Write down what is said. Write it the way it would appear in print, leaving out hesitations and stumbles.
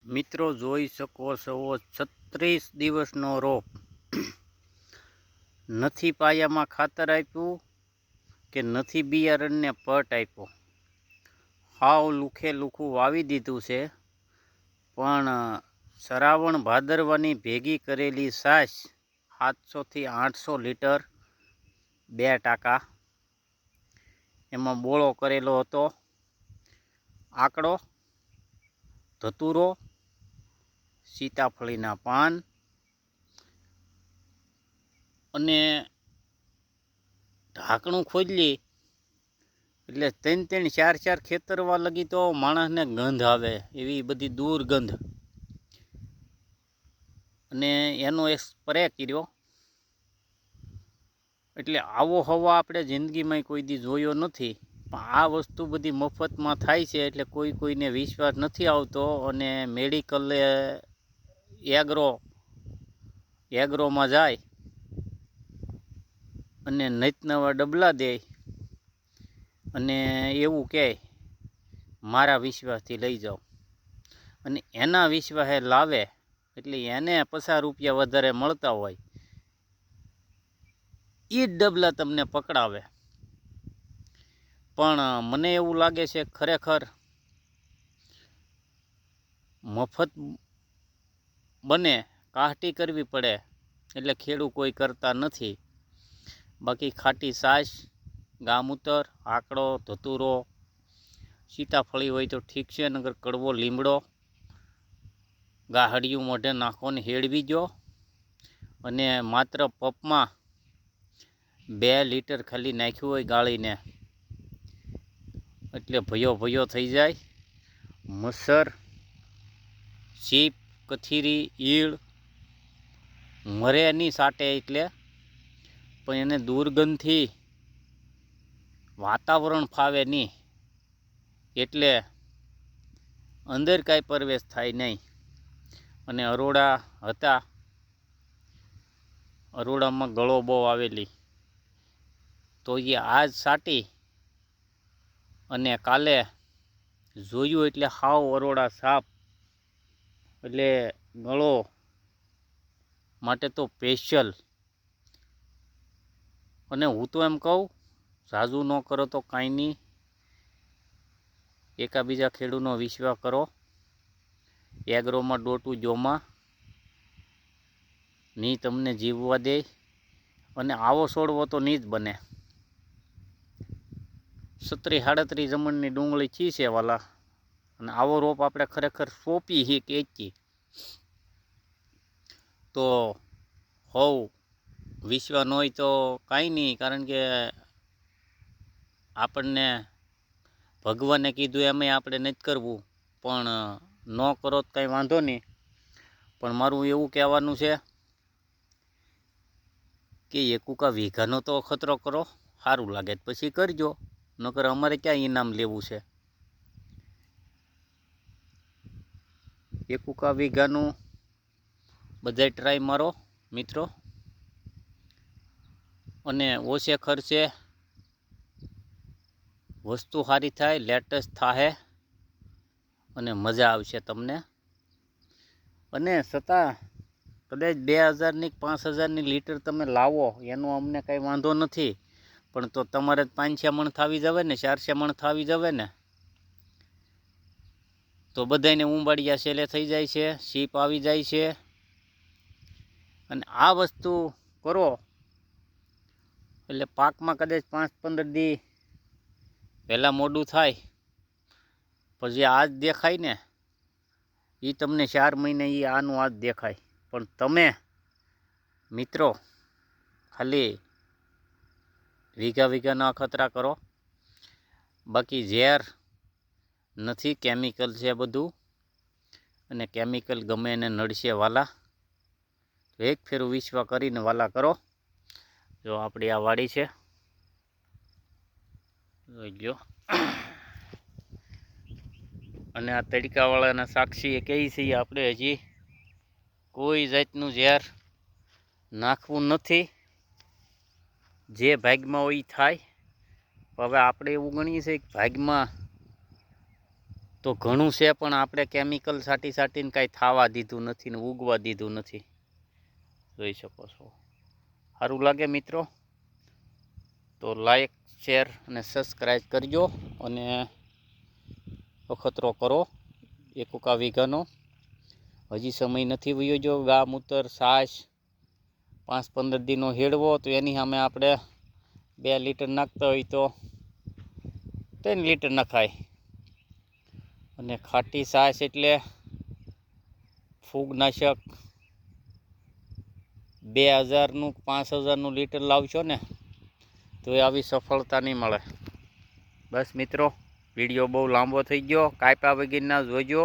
મિત્રો જોઈ શકો છો 36 દિવસનો રોપ. નથી પાયામાં ખાતર આપ્યું કે નથી બિયારણને પટ આપ્યો. હાવ લુખે લુખું વાવી દીધું છે. પણ શ્રાવણ ભાદરવાની ભેગી કરેલી છાશ 700 થી 800 લીટર 2 ટાંકા એમાં બોળો કરેલો હતો. આકડો, ધતુરો, સીતાફળીના પાન અને ઢાંકણું ખોલી એટલે 3-4 ખેતરવા લગી તો માણસને ગંધ આવે એવી બધી દુર્ગંધ. અને એનો એક સ્પ્રે કર્યો. એટલે આવો હવા આપણે જિંદગીમાં કોઈ દી જોયો નથી. પણ આ વસ્તુ બધી મફતમાં થાય છે એટલે કોઈને વિશ્વાસ નથી આવતો. અને મેડિકલે એગ્રોમાં જાય અને નિત નવા ડબલા દે અને એવું કહે મારા વિશ્વાસથી લઈ જાઓ. અને એના વિશ્વાસે લાવે એટલે એને 50 રૂપિયા વધારે મળતા હોય એ જ ડબલા તમને પકડાવે. પણ મને એવું લાગે છે ખરેખર મફત બને કાહટી કરવી પડે એટલે ખેડૂત કોઈ કરતા નથી. બાકી ખાટી છાશ, ગામૂતર, આકડો, ધતુરો, સીતાફળી હોય તો ઠીક છે, નગર કડવો લીમડો ગાહડિયું મોઢે નાખો ને હેળવી જો. અને માત્ર પપમાં 2 લીટર ખાલી નાખ્યું હોય ગાળીને એટલે ભયો થઈ જાય. મચ્છર, ચીપ, કથીરી, ઈળ મરે નહીં સાટે એટલે. પણ એને દુર્ગંધથી વાતાવરણ ફાવે નહીં એટલે અંદર કાંઈ પ્રવેશ થાય નહીં. અને અરોડા હતા, અરોડામાં ગળો બહુ આવેલી તો એ આજ સાટી અને કાલે જોયું એટલે હાવ અરોડા સાપ. એટલે ગળો માટે તો સ્પેશિયલ. અને હું તો એમ કહું ઝાઝું ન કરો તો કાંઈ નહીં, એકાબીજા ખેડૂતનો વિશ્વાસ કરો. એગ્રોમાં ડોટું જોમાં નહીં તમને જીવવા દે. અને આવો છોડવો તો નહીં જ બને. 37-38 જમણની ડુંગળી ચી છે વાલા. અને આવો રોપ આપણે ખરેખર સોંપી હી કેચી તો હોવ વિશ્વાસ ન હોય તો કાંઈ નહીં. કારણ કે આપણને ભગવાને કીધું એમાંય આપણે નથી કરવું. પણ ન કરો તો કાંઈ વાંધો નહીં. પણ મારું એવું કહેવાનું છે કે એકુકા વીઘાનો તો અખતરો કરો, સારું લાગે પછી કરજો. નકર અમારે ક્યાં ઇનામ લેવું છે. એકુકા વીઘાનું બધાય ટ્રાય મારો મિત્રો. અને ઓછે ખર્ચે વસ્તુ સારી થાય, લેટેસ્ટ થાય અને મજા આવશે તમને. અને છતાં કદાચ 2000ની 5000ની લીટર તમે લાવો એનો અમને કાંઈ વાંધો નથી. પણ તો તમારે 5-6 મણ થાવી જવે ને, 4-6 મણ થાવી જવે ને તો બધાને ઉંબાડિયા છેલ્લે થઈ જાય છે, સીપ આવી જાય છે. અને આ વસ્તુ કરો એટલે પાકમાં કદાચ 5-15 દી પહેલાં મોડું થાય પછી આજ દેખાય ને એ તમને 4 મહિને એ આનું આજ દેખાય. પણ તમે મિત્રો ખાલી વીઘાના અખતરા કરો. બાકી ઝેર નથી, કેમિકલ છે બધું. અને કેમિકલ ગમે એને નડશે વાલા. તો એક ફેરું વિશ્વાસ કરીને વાલા કરો. જો આપણી આ વાડી છે જોઈ લો. અને આ તડકાવાળાના સાક્ષી એ કહી છે આપણે હજી કોઈ જાતનું ઝેર નાખવું નથી. જે ભાગમાં હોય થાય. હવે આપણે એવું ગણીએ છીએ કે ભાગમાં તો ઘણું છે, પણ આપણે કેમિકલ છાંટીને કાંઈ થવા દીધું નથી ને ઉગવા દીધું નથી. જોઈ શકો છો. સારું લાગે મિત્રો તો લાઈક, શેર અને સબસ્ક્રાઈબ કરજો અને અખતરો કરો 1 વીઘાનો. હજી સમય નથી વયો જો. ગા મૂતર છાશ 5-15 દીનો હેડવો તો એની સામે આપણે 2 લીટર નાખતા હોય તો 3 લીટર નખાય. અને ખાટી છાશ એટલે ફૂગનાશક 2000નું 5000નું લીટર લાવશો ને તો એ આવી સફળતા નહીં મળે. બસ મિત્રો, વિડીયો બહુ લાંબો થઈ ગયો, કાપ્યા વગરના જોજો.